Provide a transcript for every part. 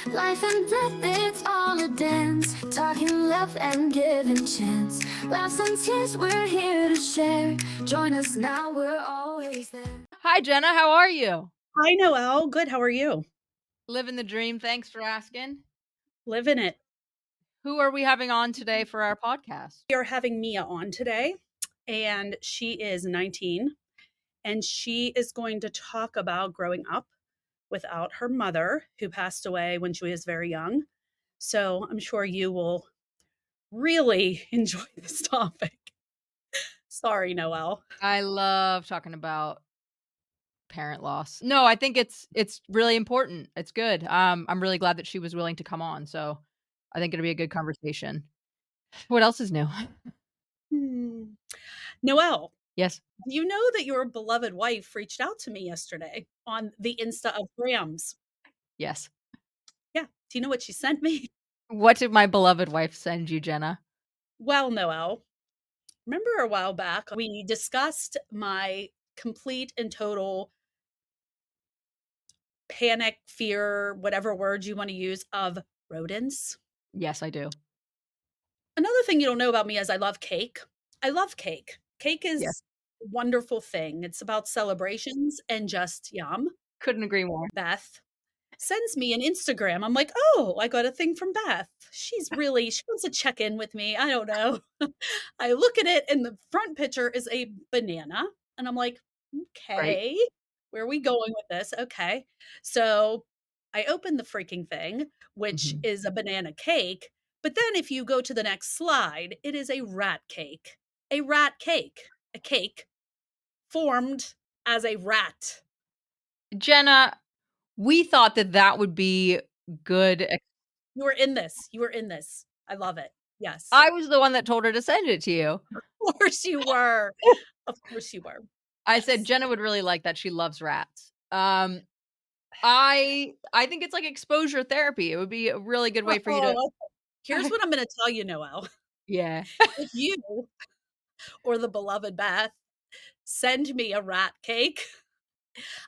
Life and death, it's all a dance. Talking love and giving chance. Laughs and tears, we're here to share. Join us now, we're always there. Hi, Jenna. How are you? Hi, Noelle. Good. How are you? Living the dream. Thanks for asking. Living it. Who are we having on today for our podcast? We are having Mia on today, and she is 19, and she is going to talk about growing up without her mother, who passed away when she was very young. So I'm sure you will really enjoy this topic. Sorry, Noelle. I love talking about parent loss. No, I think it's really important. It's good. I'm really glad that she was willing to come on. So I think it'll be a good conversation. What else is new? Hmm. Noelle, Yes. do you know that your beloved wife reached out to me yesterday on the Insta of Grams? Yes. Yeah. Do you know what she sent me? What did my beloved wife send you, Jenna? Well, Noelle, remember a while back, we discussed my complete and total panic, fear, whatever word you want to use, of rodents? Yes, I do. Another thing you don't know about me is I love cake. I love cake. Cake Yes. is a wonderful thing. It's about celebrations and just yum. Couldn't agree more. Beth sends me an Instagram. I'm like, "Oh, I got a thing from Beth. She wants to check in with me." I don't know. I look at it and the front picture is a banana, and I'm like, Right. "Okay, where are we going with this? Okay." So, I open the freaking thing, which Mhm. is a banana cake, but then if you go to the next slide, it is a rat cake. A rat cake. A cake formed as a rat. Jenna, we thought that that would be good. You were in this. You were in this. I love it. Yes. I was the one that told her to send it to you. Of course you were. Of course you were. I said Yes. Jenna would really like that, she loves rats. I think it's like exposure therapy, it would be a really good way for you to Oh, okay. Here's what I'm gonna tell you, Noelle. Yeah. If you or the beloved Beth send me a rat cake,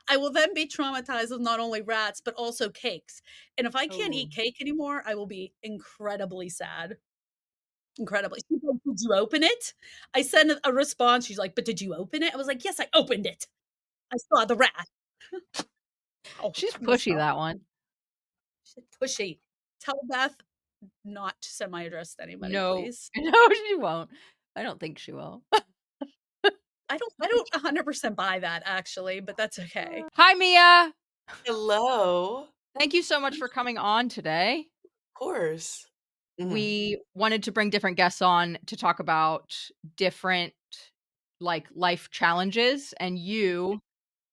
I will then be traumatized with not only rats, but also cakes. And if I can't Oh. eat cake anymore, I will be incredibly sad. Incredibly. She's like, "Did you open it?" I sent a response. She's like, "But did you open it?" I was like, "Yes, I opened it. I saw the rat." Oh, She's messed pushy, up. that one. She's pushy. Tell Beth not to send my address to anybody, No. please. No, she won't. I don't think she will. I don't 100% buy that actually, but that's okay. Hi, Mia. Hello. Thank you so much for coming on today. Of course. Mhm. We wanted to bring different guests on to talk about different, like, life challenges, and you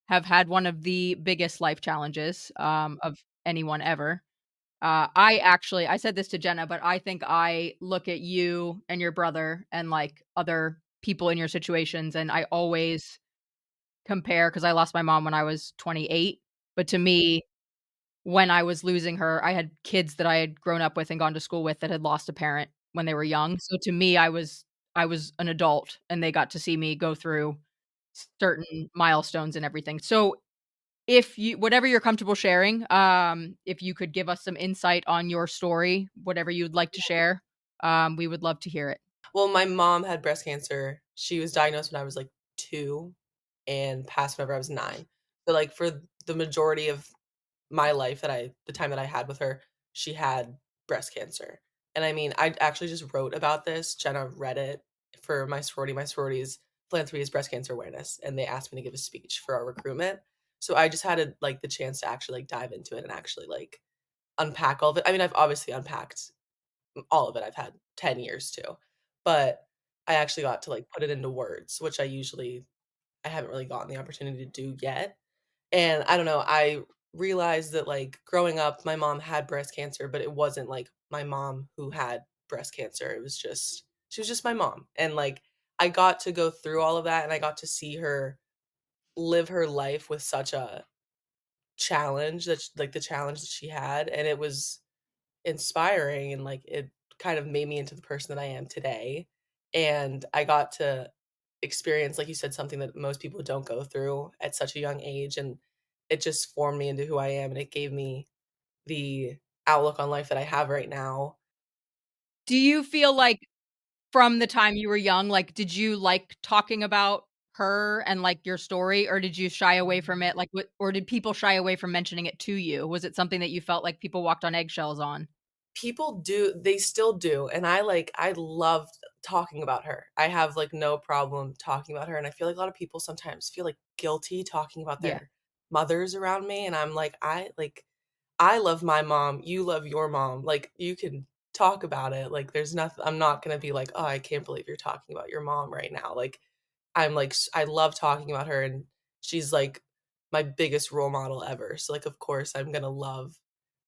have had one of the biggest life challenges, of anyone ever. I said this to Jenna, but I think I look at you and your brother and, like, other people in your situations, and I always compare because I lost my mom when I was 28, but to me, when I was losing her, I had kids that I had grown up with and gone to school with that had lost a parent when they were young, so to me, I was an adult, and they got to see me go through certain milestones and everything. So, if you whatever you're comfortable sharing, if you could give us some insight on your story, whatever you'd like to share, we would love to hear it. Well, my mom had breast cancer. She was diagnosed when I was, like, 2 and passed whenever I was 9. So, like, for the majority of my life the time that I had with her, she had breast cancer. And I mean, I actually just wrote about this. Jenna read it for my sorority. My sorority's philanthropy is breast cancer awareness, and they asked me to give a speech for our recruitment. So I just had like the chance to actually like dive into it and actually like unpack all of it. I mean, I've obviously unpacked all of it. I've had 10 years too. But I actually got to like put it into words, which I haven't really gotten the opportunity to do yet. And I don't know, I realized that, like, growing up, my mom had breast cancer, but it wasn't, like, my mom who had breast cancer. It was just she was just my mom. And, like, I got to go through all of that, and I got to see her live her life with such a challenge like, the challenge that she had, and it was inspiring, and, like, it kind of made me into the person that I am today. And I got to experience, like you said, something that most people don't go through at such a young age, and it just formed me into who I am, and it gave me the outlook on life that I have right now. Do you feel like from the time you were young, like, did you like talking about her and, like, your story, or did you shy away from it? Like, what or did people shy away from mentioning it to you? Was it something that you felt like people walked on eggshells on? People do, they still do, and I love talking about her. I have, like, no problem talking about her, and I feel like a lot of people sometimes feel, like, guilty talking about Yeah. their mothers around me, and I'm like, I love my mom, you love your mom, like, you can talk about it, like, there's nothing. I'm not gonna be like, "Oh, I can't believe you're talking about your mom right now," like, I'm like, I love talking about her, and she's, like, my biggest role model ever, so, like, of course, I'm gonna love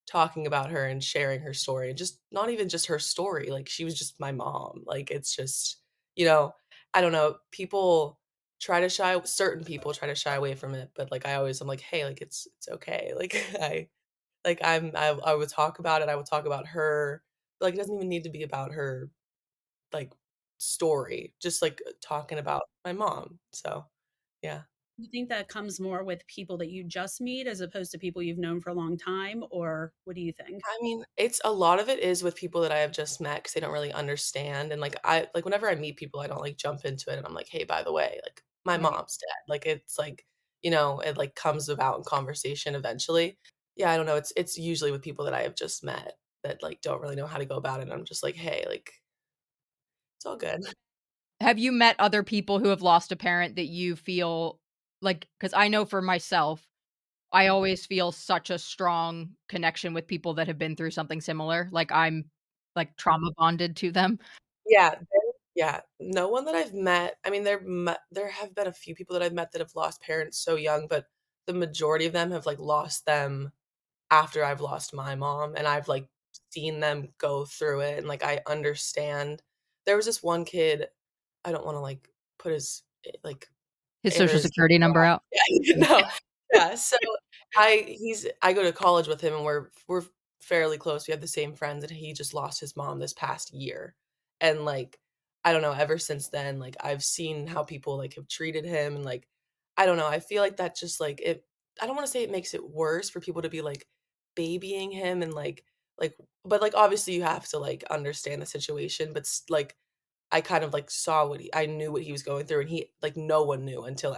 talking about her and sharing her story, and just not even just her story, like, she was just my mom, like, it's just, you know, I don't know, certain people try to shy away from it, but, like, I'm like, "Hey, like, it's okay," like, I would talk about it, I would talk about her, but, like, it doesn't even need to be about her, like, story, just, like, talking about my mom, so, yeah. You think that comes more with people that you just meet as opposed to people you've known for a long time, or what do you think? I mean, it's a lot of it is with people that I have just met because they don't really understand, and, whenever I meet people, I don't, like, jump into it, and I'm like, "Hey, by the way, like, my Right. mom's dead." Like, it's like, it, like, comes about in conversation eventually. Yeah, I don't know, it's usually with people that I have just met that, like, don't really know how to go about it, and I'm just like, "Hey, like, it's all good." Have you met other people who have lost a parent that you feel like? Because I know for myself, I always feel such a strong connection with people that have been through something similar, like, I'm, like, trauma bonded to them. Yeah, no one that I've met. I mean, there have been a few people that I've met that have lost parents so young, but the majority of them have, like, lost them after I've lost my mom, and I've, like, seen them go through it, and, like, I understand. There was this one kid, I don't wanna, like, put his, like, His air social his security number out. yeah, no. Yeah, so I go to college with him, and we're fairly close, we have the same friends, and he just lost his mom this past year, and, like, I don't know, ever since then, like, I've seen how people, like, have treated him, and, like, I don't know, I feel like that just, like, I don't wanna say it makes it worse for people to be, like, babying him and, like but, like, obviously, you have to, like, understand the situation, but like, I kind of, like, saw I knew what he was going through, and no one knew until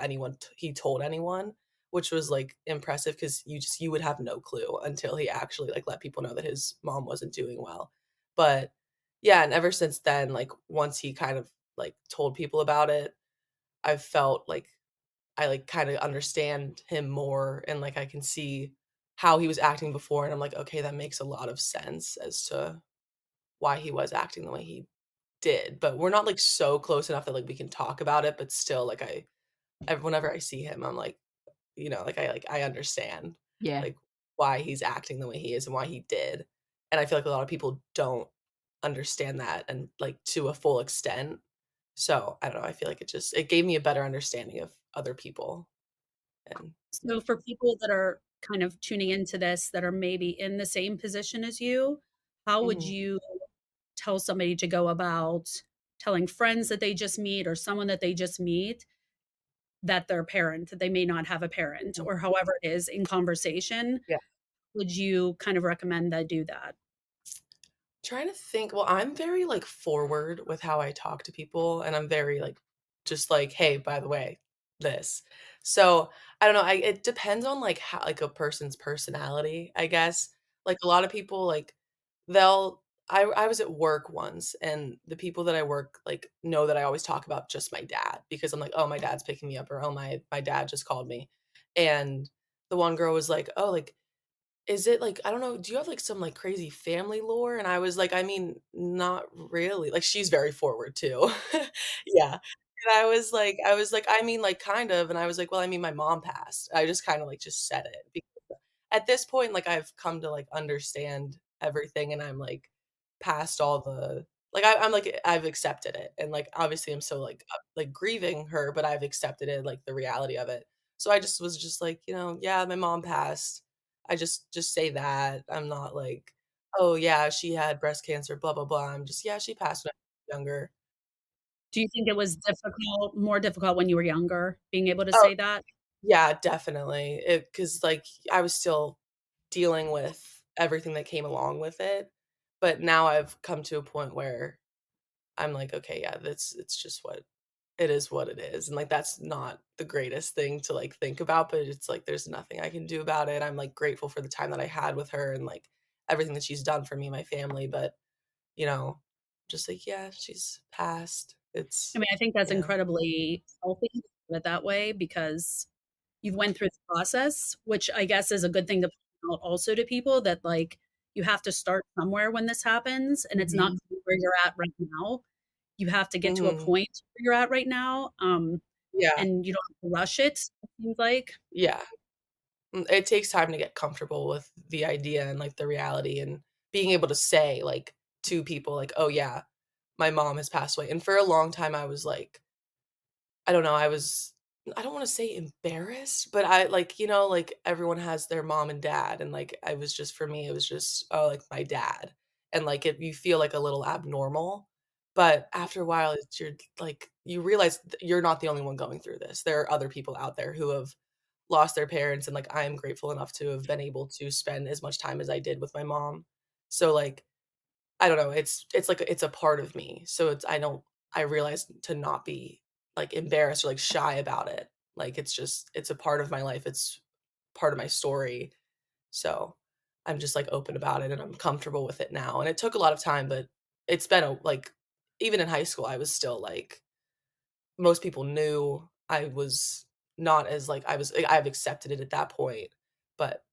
he told anyone, which was, like, impressive because you would have no clue until he actually, like, let people know that his mom wasn't doing well. But, yeah, and ever since then, like, once he kind of, like, told people about it, I've felt like I, like, kinda understand him more, and, like, I can see how he was acting before, and I'm like, "Okay, that makes a lot of sense as to why he was acting the way he did," but we're not, like, so close enough that, like, we can talk about it, but still, like, whenever I see him, I'm like, I understand, Yeah. like, why he's acting the way he is and why he did, and I feel like a lot of people don't understand that and, like, to a full extent, so, I don't know, I feel like it gave me a better understanding of other people, and yeah. So for people that are kind of tuning into this that are maybe in the same position as you, how would Mhm. you tell somebody to go about telling friends that they just meet or someone that they just meet that their parent that they may not have a parent Mhm. or however it is in conversation? Yeah. Would you kind of recommend that do that? Trying to think, well, I'm very, like, forward with how I talk to people, and I'm very, like, just like, "Hey, by the way, this." So, I don't know, it depends on, like, how like, a person's personality, I guess. Like, a lot of people, like, they'll I was at work once, and the people that I work, like, know that I always talk about just my dad because I'm like, "Oh, my dad's picking me up," or, "Oh, my dad just called me." And the one girl was like, "Oh, like, is it like I don't know, do you have, like, some, like, crazy family lore?" And I was like, "I mean, not really." Like, she's very forward too. Yeah. And I was like, "I mean, like, kind of." And I was like, "Well, I mean, my mom passed." I just kinda, like, just said it because at this point, like, I've come to, like, understand everything, and I'm, like, past all the like, I'm, like, I've accepted it, and, like, obviously, I'm still, like, grieving her, but I've accepted it, like, the reality of it. So I just was just like, "Yeah, my mom passed." I just say that. I'm not like, "Oh, yeah, she had breast cancer, blah, blah, blah." I'm just, "Yeah, she passed when I was younger." Do you think it was more difficult when you were younger, being able to Oh, say that? yeah, definitely. Because like, I was still dealing with everything that came along with it. But now I've come to a point where I'm like, "Okay, yeah, that's it's just what it is," and, like, that's not the greatest thing to, like, think about, but it's like there's nothing I can do about it. I'm, like, grateful for the time that I had with her and, like, everything that she's done for me and my family, but, you know, just like, yeah, she's passed. I It's mean, I think that's you know? incredibly healthy to put it that way because you've went through the process, which I guess is a good thing to point out also to people that, like, you have to start somewhere when this happens, and it's not Mhm. where you're at right now. You have to get to a Mhm. point where you're at right now, Yeah, and you don't have to rush it, it seems like. yeah. It takes time to get comfortable with the idea and, like, the reality and being able to say, like, to people, like, "Oh, yeah, my mom has passed away," and for a long time, I was like I don't know, I don't wanna say embarrassed, but I like, like, everyone has their mom and dad, and, like, I was just for me, it was just, oh, like, my dad, and, like, you feel, like, a little abnormal, but after a while, it's you're like, you realize you're not the only one going through this. There are other people out there who have lost their parents, and, like, I am grateful enough to have been able to spend as much time as I did with my mom. So, like, I don't know, it's like it's a part of me, so I realized to not be, like, embarrassed or, like, shy about it. Like, it's a part of my life, it's part of my story, so I'm just, like, open about it, and I'm comfortable with it now, and it took a lot of time, but it's been a like, even in high school, I was still, like most people knew I was not as, like I've accepted it at that point, but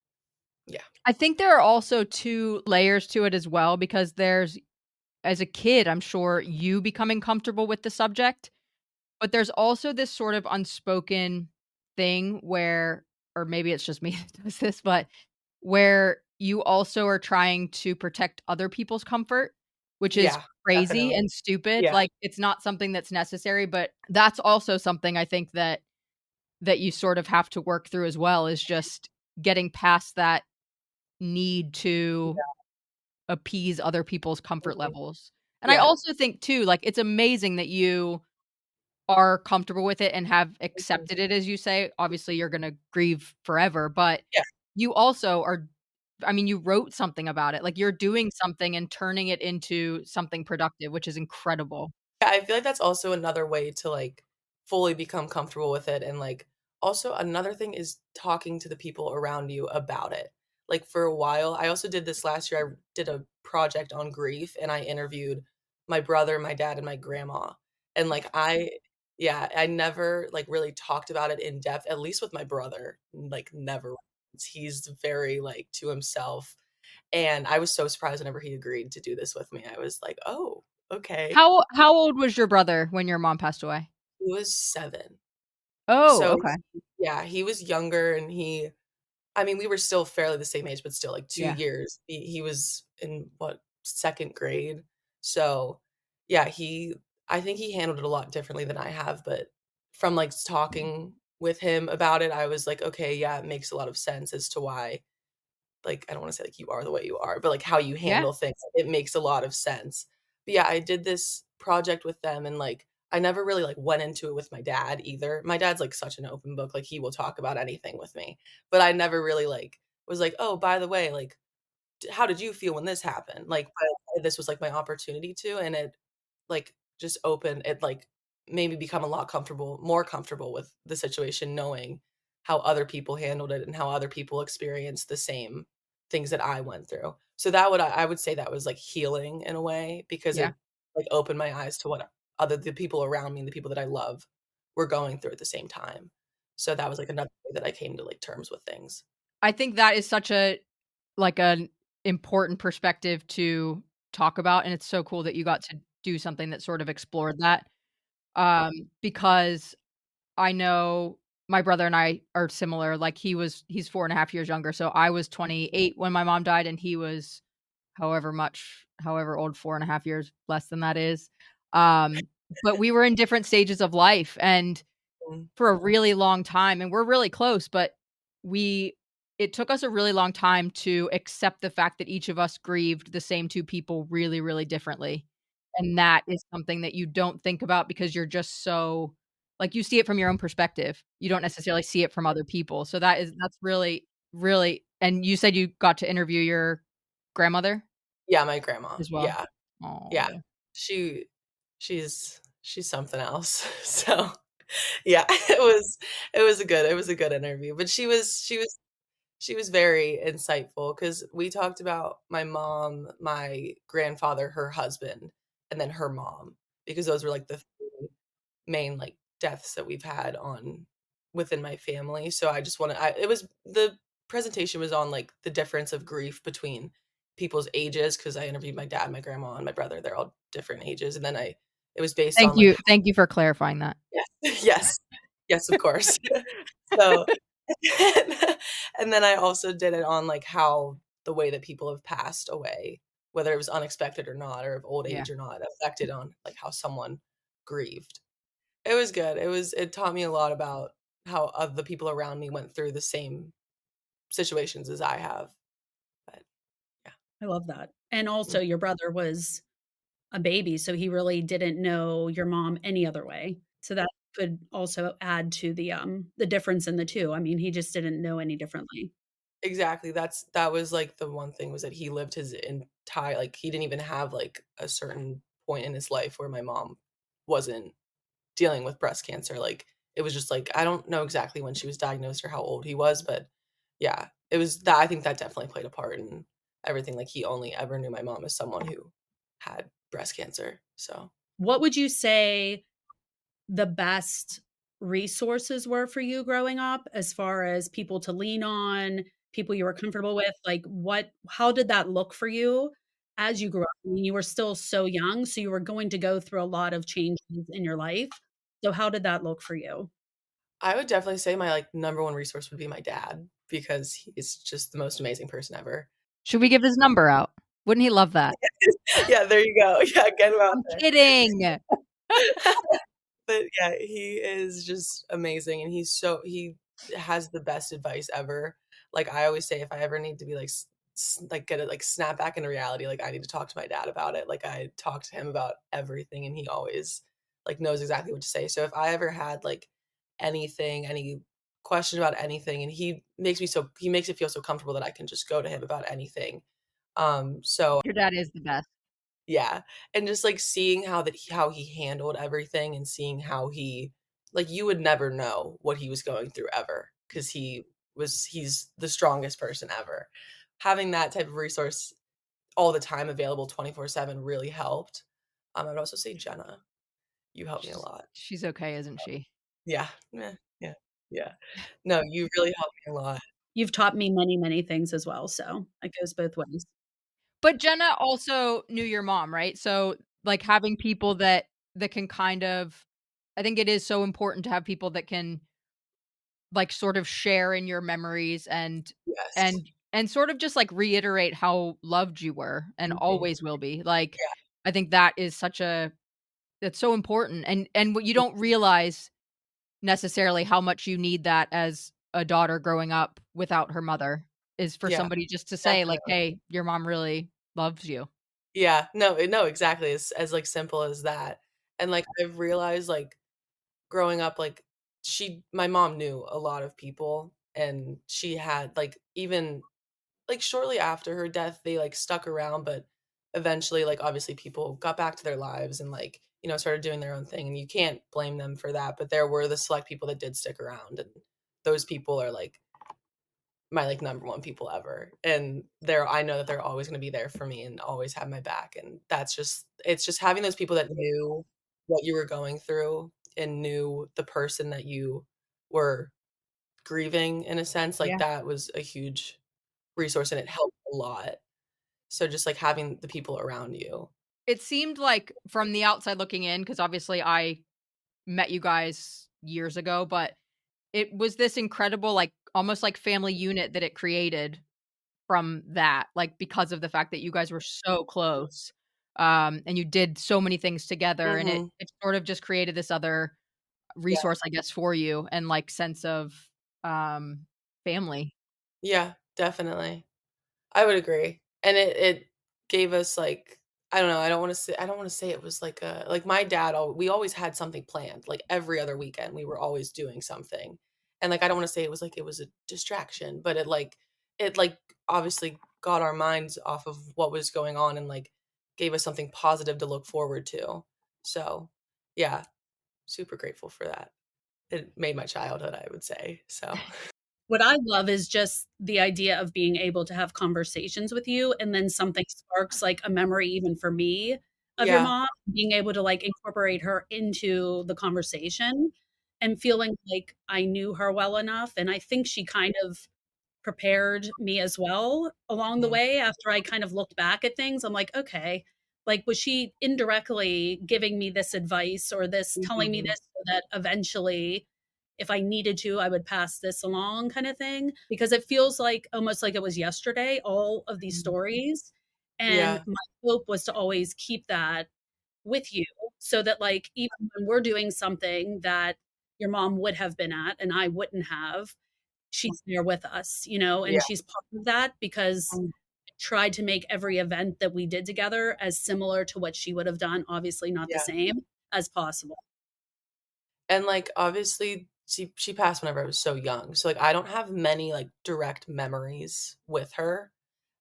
yeah. I think there are also 2 layers to it as well because there's as a kid, I'm sure you becoming comfortable with the subject, but there's also this sort of unspoken thing where or maybe it's just me that does this, but where you also are trying to protect other people's comfort, which is Yeah, crazy definitely. and stupid, Yeah. like, it's not something that's necessary, but that's also something I think that you sort of have to work through as well, is just getting past that need to Yeah. appease other people's comfort Mhm. levels. And I Yeah. also think too, like, it's amazing that you are comfortable with it and have Mhm. accepted it, as you say. Obviously, you're gonna grieve forever, but Yeah. you also are I mean, you wrote something about it, like, you're doing something and turning it into something productive, which is incredible. Yeah, I feel like that's also another way to, like, fully become comfortable with it, and, like, also another thing is talking to the people around you about it. Like, for a while I also did this last year, I did a project on grief, and I interviewed my brother, my dad, and my grandma, and, like, yeah, I never, like, really talked about it in depth, at least with my brother, like, never once. He's very, like, to himself, and I was so surprised whenever he agreed to do this with me. I was like, "Oh, okay." How old was your brother when your mom passed away? He was 7. Oh, So, okay. yeah, he was younger and I mean, we were still fairly the same age, but still, like, 2 Yeah. years. He was in, what, 2nd grade? So, yeah, I think he handled it a lot differently than I have, but from, like, talking with him about it, I was like, "Okay, yeah, it makes a lot of sense as to why." Like, I don't wanna say, like, you are the way you are, but, like, how you Yeah. handle things, it makes a lot of sense. But, yeah, I did this project with them, and, like, I never really, like, went into it with my dad either. My dad's, like, such an open book, like, he will talk about anything with me, but I never really, like, was like, "Oh, by the way, like, how did you feel when this happened?" Like, but this was, like, my opportunity to, and it, like, just like, made me become a lot more comfortable with the situation, knowing how other people handled it and how other people experienced the same things that I went through. So I would say that was, like, healing in a way because Yeah. it, like, opened my eyes to what the people around me and the people that I love were going through at the same time. So that was, like, another way that I came to, like, terms with things. I think that is such a like, an important perspective to talk about, and it's so cool that you got to do something that sort of explored that, because I know my brother and I are similar, like, he's 4.5 years younger, so I was 28 when my mom died, and he was however old 4.5 years less than that is, but we were in different stages of life, and Mm, for a really long time, and we're really close, but we it took us a really long time to accept the fact that each of us grieved the same 2 people really, really differently, and that is something that you don't think about because you're just so like, you see it from your own perspective. You don't necessarily see it from other people, so that's really, really and you said you got to interview your grandmother Yeah, my grandma. as well? Yeah. Yeah. Oh, She she's something else. So, yeah, it was a good interview, but she was very insightful because we talked about my mom, my grandfather, her husband, and then her mom, because those were, like, the 3 main, like, deaths that we've had on within my family, so I just wanna I it was the presentation was on, like, the difference of grief between people's ages, because I interviewed my dad, my grandma, and my brother, they're all different ages, and then it was based on, like thank you for clarifying that. yes, yes. Yes, of course. So and then I also did it on, like, how the way that people have passed away, whether it was unexpected or not, or of old Yeah. age or not, affected on, like, how someone grieved. It was good. It taught me a lot about how the people around me went through the same situations as I have, but yeah. I love that. And also Mm, your brother was a baby, so he really didn't know your mom any other way. So that could also add to the difference in the 2. I mean, he just didn't know any differently. exactly, that was, like, the one thing was that he lived his entire like, he didn't even have, like, a certain point in his life where my mom wasn't dealing with breast cancer, like, it was just, like I don't know exactly when she was diagnosed or how old he was, but yeah, it was that I think that definitely played a part in everything, like, he only ever knew my mom as someone who had breast cancer, so What would you say the best resources were for you growing up as far as people to lean on, people you were comfortable with? Like, what how did that look for you as you grew up? I mean, you were still so young, so you were going to go through a lot of changes in your life. So how did that look for you? I would definitely say my, like, number 1 resource would be my dad because he's just the most amazing person ever. Should we give his number out? Wouldn't he love that? Yeah, there you go. Yeah, get him out I'm there. kidding. But yeah, he is just amazing, and he has the best advice ever. Like, I always say if I ever need to be, like, like, get it, like, snap back into reality, like, I need to talk to my dad about it. Like, I talk to him about everything, and he always, like, knows exactly what to say. So if I ever had, like, anything, any question about anything, and he makes it feel so comfortable that I can just go to him about anything. So Your dad is the best. yeah, and just, like, seeing how he handled everything and seeing how he like, you would never know what he was going through ever because he's the strongest person ever. Having that type of resource all the time available 24/7 really helped. I'd also say Jenna, you helped me a lot. She's okay, isn't she? Yeah, yeah, yeah. No, you really helped me a lot. You've taught me many, many things as well, so it goes both ways. But Jenna also knew your mom, right? So, like, having people that can kind of I think it is so important to have people that can, like, sort of share in your memories Yes. and sort of just, like, reiterate how loved you were and Mhm. always will be. Like, Yeah, I think that is such a that's so important, and what you don't realize necessarily how much you need that as a daughter growing up without her mother is for yeah, somebody just to say, like, definitely. "Hey, your mom really loves you." Yeah, no, exactly, as, like, simple as that, and, like, I've realized, like, growing up, like, my mom knew a lot of people, and she had, like, even like, shortly after her death, they, like, stuck around, but eventually, like, obviously, people got back to their lives and, like, started doing their own thing, and you can't blame them for that, but there were the select people that did stick around, and those people are, like, my, like, number 1 people ever, and I know that they're always gonna be there for me and always have my back, and it's just having those people that knew what you were going through and knew the person that you were grieving in a sense, like, Yeah. that was a huge resource and it helped a lot. So just, like, having the people around you. It seemed like from the outside looking in, because obviously I met you guys years ago, but it was this incredible, like, almost like family unit that it created from that, like, because of the fact that you guys were so close, and you did so many things together, and it Mhm. it sort of just created this other Yeah. resource, I guess, for you and, like, sense of, um, family. Yeah, definitely. I would agree. And it gave us, like I don't know, I don't wanna say it was like a like, my dad we always had something planned, like, every other weekend, we were always doing something. And, like, I don't wanna say it was a distraction, but it, like, obviously got our minds off of what was going on and, like, gave us something positive to look forward to. So, yeah, super grateful for that. It made my childhood, I would say, so What I love is just the idea of being able to have conversations with you, and then something sparks, like, a memory even for me of your Yeah. mom, being able to, like, incorporate her into the conversation and feeling like I knew her well enough, and I think she kind of prepared me as well along the Mhm. way after I kind of looked back at things. I'm like, "Okay, like, was she indirectly giving me this advice or this telling me Mhm. this so that eventually, if I needed to, I would pass this along," kinda thing? Because it feels like almost like it was yesterday, all of these Mhm. stories, and Yeah. my hope was to always keep that with you so that, like, even when we're doing something that your mom would have been at and I wouldn't have, she's there with us, you know, Yeah. and she's part of that because Mm. I tried to make every event that we did together as similar to what she would have done, obviously not the Yeah. same, as possible. And, like, obviously, she passed whenever I was so young, so, like, I don't have many, like, direct memories with her,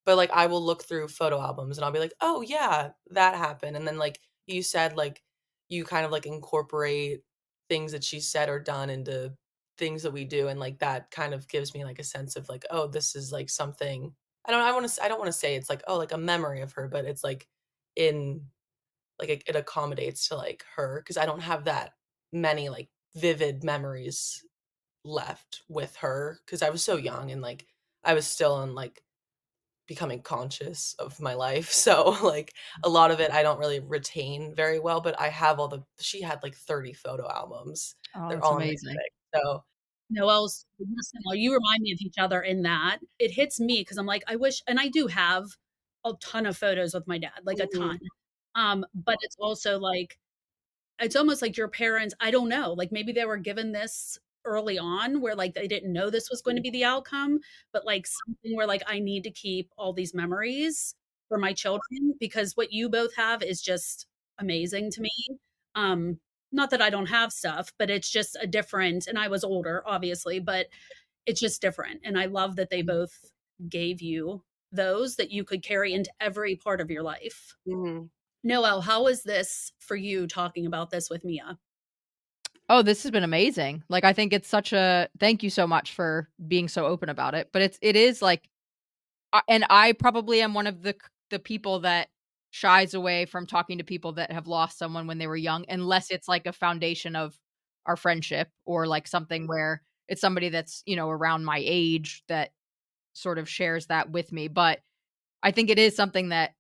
but, like, I will look through photo albums and I'll be like, "Oh, yeah, that happened," and then, like, you said, like, you kind of, like, incorporate things that she said or done into things that we do, and, like, that kind of gives me, like, a sense of, like, "Oh, this is, like, something." I don't wanna say it's like, "Oh, like, a memory of her," but it's, like, in like, it accommodates to, like, her because I don't have that many, like, vivid memories left with her because I was so young and, like, I was still in, like, becoming conscious of my life, so, like, a lot of it I don't really retain very well, but I have all the she had, like, 30 photo albums. Oh, They're that's all in my amazing. attic, so Noelle's you remind me of each other in that. It hits me because 'cause I'm like, I wish and I do have a ton of photos with my dad, like a ton. Mhm. But it's also like it's almost like your parents I don't know, like, maybe they were given this early on where, like, they didn't know this was going to be the outcome, but, like, something where, like, I need to keep all these memories for my children because what you both have is just amazing to me. Um, not that I don't have stuff, but it's just a different and I was older, obviously, but it's just different, and I love that they both gave you those that you could carry into every part of your life. Mhm. Noelle, how is this for you talking about this with Mia? Oh, this has been amazing. Like, I think it's such a thank you so much for being so open about it, but it is like and I probably am one of the people that shies away from talking to people that have lost someone when they were young, unless it's like a foundation of our friendship or like something where it's somebody that's, around my age that sort of shares that with me. But I think it is something that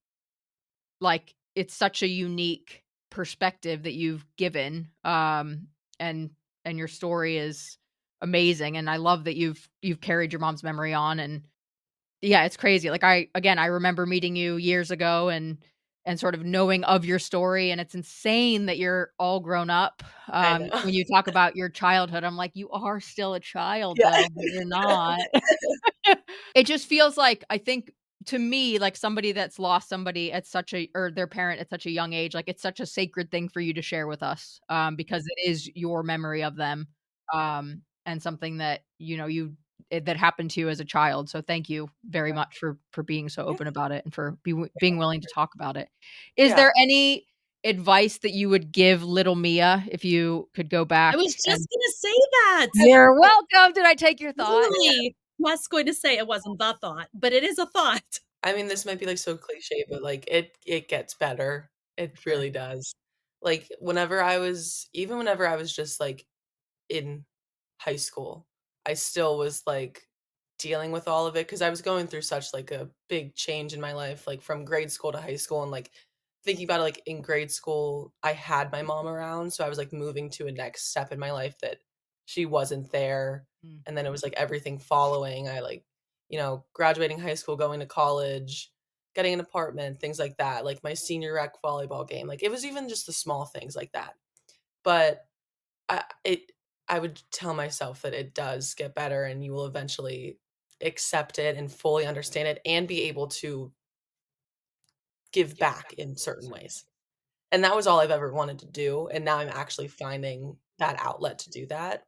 like it's such a unique perspective that you've given and and your story is amazing and I love that you've carried your mom's memory on and yeah, it's crazy. Like I remember meeting you years ago and sort of knowing of your story and it's insane that you're all grown up. I know. When you talk about your childhood, I'm like, you are still a child Yeah. though, but you're not. It just feels like I think to me, like somebody that's lost somebody at such a or their parent at such a young age, like it's such a sacred thing for you to share with us, because it is your memory of them, and something that, that happened to you as a child, so thank you very much for being so Yeah. open about it and for being willing to talk about it. Is Yeah. there any advice that you would give little Mia if you could go I back was just and gonna say that. You're welcome, did I take your thought? Literally was going to say it wasn't the thought, but it is a thought. I mean, this might be, like, so cliche, but, like, it gets better. It Sure. really does. Like, whenever I was just, like, in high school, I still was, like, dealing with all of it because I was going through such, like, a big change in my life, like, from grade school to high school and, like, thinking about it, like, in grade school, I had my mom around, so I was, like, moving to a next step in my life that she wasn't there, Mm. and then it was, like, everything following. Graduating high school, going to college, getting an apartment, things like that, like, my senior rec volleyball game, like, it was even just the small things like that. But I it I would tell myself that it does get better and you will eventually accept it and fully understand it and be able to give back in certain ways. And that was all I've ever wanted to do, and now I'm actually finding that outlet to do that.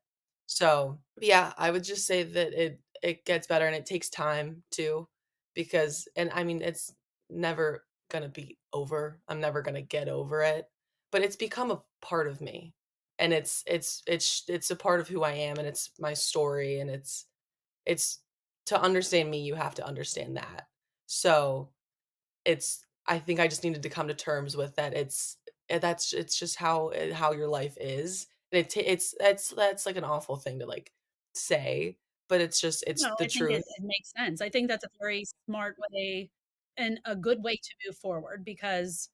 So, yeah, I would just say that it gets better and it takes time too, because and I mean, it's never gonna be over. I'm never gonna get over it, but it's become a part of me. And it's a part of who I am, and it's my story, and it's to understand me, you have to understand that. So, I think I just needed to come to terms with that that's it's just how your life is. And that's like an awful thing to like say, but it's No, the I think truth. it makes sense. I think that's a very smart way and a good way to move forward because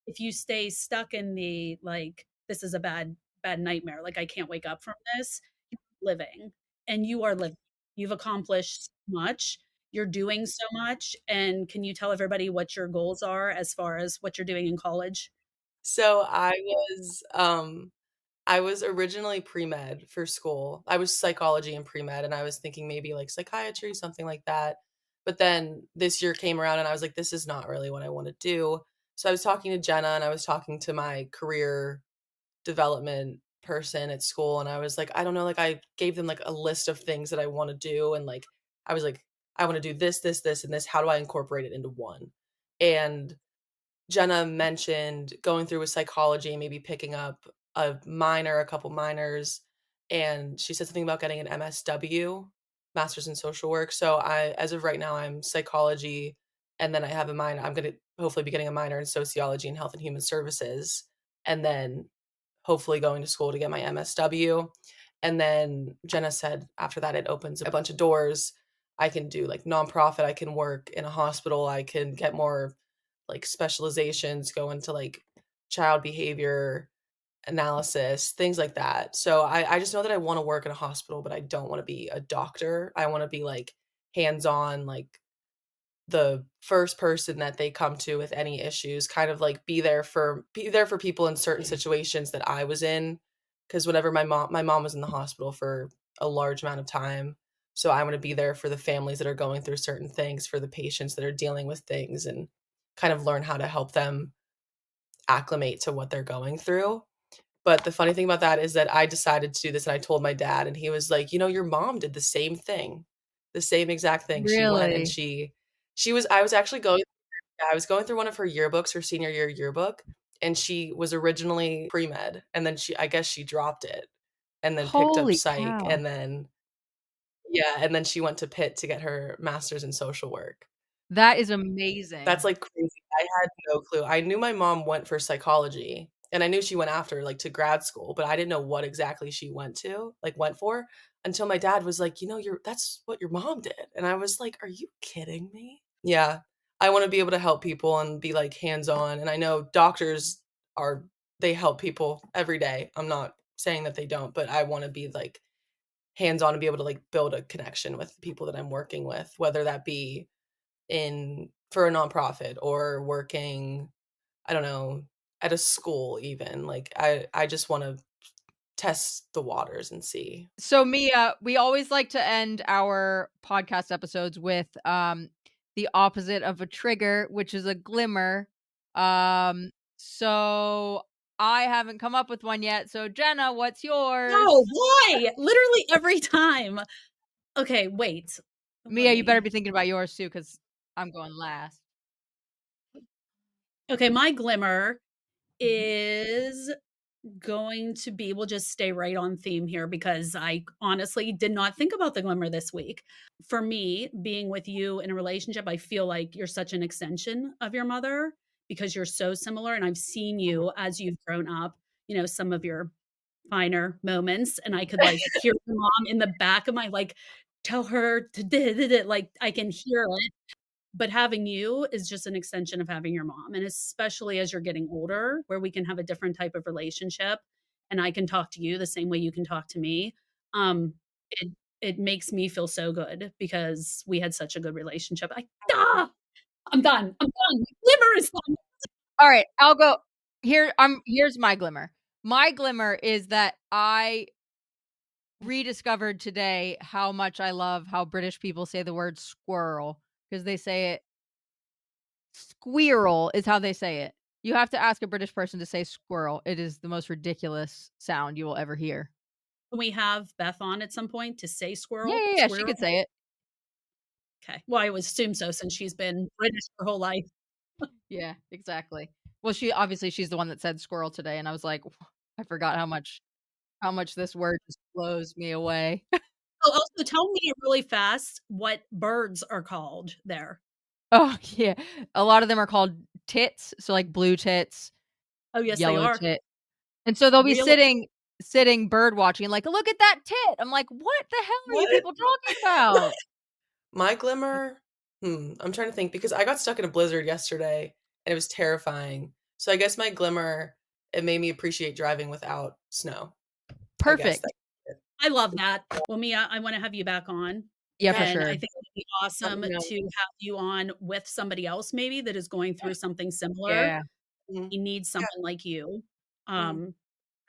if you stay stuck in the like, this is a bad nightmare, like I can't wake up from this, you're living and you are living. You've accomplished so much. You're doing so much. And can you tell everybody what your goals are as far as what you're doing in college? So I was originally pre-med for school. I was psychology and pre-med, and I was thinking maybe like psychiatry, something like that. But then this year came around and I was like, this is not really what I want to do. So I was talking to Jenna and I was talking to my career development person at school, and I was like, I don't know, like I gave them like a list of things that I want to do, and like I was like, I want to do this, this, this, and this. How do I incorporate it into one? And Jenna mentioned going through with psychology, maybe picking up a minor, a couple minors, and she said something about getting an MSW, Master's in Social Work. So as of right now, I'm psychology, and then I have a minor. I'm going to hopefully be getting a minor in sociology and health and human services, and then hopefully going to school to get my MSW. And then Jenna said after that, it opens a bunch of doors. I can do like nonprofit. I can work in a hospital. I can get more like specializations, go into like child behavior analysis, things like that. So I just know that I want to work in a hospital, but I don't want to be a doctor. I want to be like hands on, like the first person that they come to with any issues, kind of like be there for people in certain situations that I was in. Because whenever my mom was in the hospital for a large amount of time. So I want to be there for the families that are going through certain things, for the patients that are dealing with things, and kind of learn how to help them acclimate to what they're going through. But the funny thing about that is that I decided to do this and I told my dad, and he was like, "You know, your mom did the same thing, the same exact thing. She went and Really? she was I was actually going yeah, I was going through one of her yearbooks, her senior year yearbook, and she was originally pre-med, and then I guess she dropped it and then picked up Holy psych, cow. and then yeah, and then she went to Pitt to get her master's in social work. That is That's, amazing. like, crazy. I had no clue. I knew my mom went for psychology, and I knew she went after, like, to grad school, but I didn't know what exactly she went for, until my dad was like, "You know, that's what your mom did." And I was like, "Are you kidding me?" Yeah. I wanna be able to help people and be, like, hands-on, and I know doctors are they help people every day. I'm not saying that they don't, but I wanna be, like, hands-on and be able to, like, build a connection with the people that I'm working with, whether that be in for a nonprofit or working, I don't know, at a school even. Like I just wanna test the waters and see. So, Mia, we always like to end our podcast episodes with, the opposite of a trigger, which is a glimmer. So I haven't come up with one yet. So, Jenna, what's No, yours? why? Literally every time. Okay, wait. Mia, you better Buddy. be thinking about yours too, because 'cause I'm going last. Okay, my glimmer Mhm. is going to be we'll just stay right on theme here because I honestly did not think about the glimmer this week. For me, being with you in a relationship, I feel like you're such an extension of your mother because you're so similar. And I've seen you as you've grown up, some of your finer moments. And I could like hear your mom in the back of my like, tell her to did it. Like I can hear it. But having you is just an extension of having your mom, and especially as you're getting older, where we can have a different type of relationship, and I can talk to you the same way you can talk to me, um, it makes me feel so good because we had such a good relationship. I'm done, I'm done. My liver is done. All right, I'll go. Here's my glimmer. My glimmer is that I rediscovered today how much I love how British people say the word squirrel because they say it squirrel is how they say it. You have to ask a British person to say squirrel. It is the most ridiculous sound you will ever hear. Can we have Beth on at some point to say Yeah, squirrel? yeah, yeah, she Squirrel? could say it. Okay. Well, I would assume so since she's been British her whole life. Yeah, exactly. Well, she's the one that said squirrel today, and I was like, I forgot how much this word just blows me away. Oh, also tell me really fast what birds are called there. Oh, yeah. A lot of them are called tits, so, like, blue tits, Oh, yes, they yellow are. tit, and so they'll be Really? sitting bird watching, like, "Look at that tit." I'm like, "What the hell are you What? people talking about?" My glimmer? I'm trying to think because I got stuck in a blizzard yesterday and it was terrifying. So I guess my glimmer, it made me appreciate driving without snow. I guess Perfect. that's it. I love that. Well, Mia, I wanna have you back on, Yeah, for and I sure. think it'd be Let awesome me know. to have you on with somebody else maybe that is going through something similar. Yeah. Mhm. He needs Yeah. someone like you. Mhm. Um,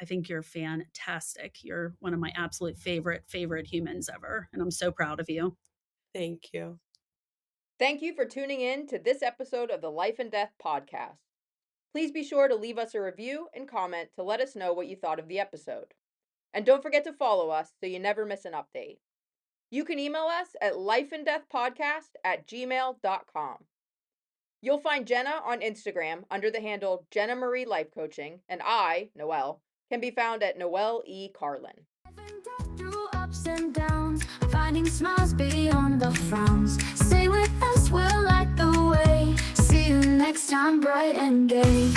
I think you're fantastic. You're one of my absolute favorite humans ever, and I'm so proud of you. Thank you. Thank you for tuning in to this episode of the Life and Death podcast. Please be sure to leave us a review and comment to let us know what you thought of the episode. And don't forget to follow us so you never miss an update. You can email us at lifeanddeathpodcast@gmail.com. You'll find Genna on Instagram under the handle Genna Marie Life Coaching, and I, Noelle, can be found at Noelle E. Carlin. Through ups and downs, finding smiles beyond the frowns. Stay with us, we'll light the way. See you next time, bright and gay.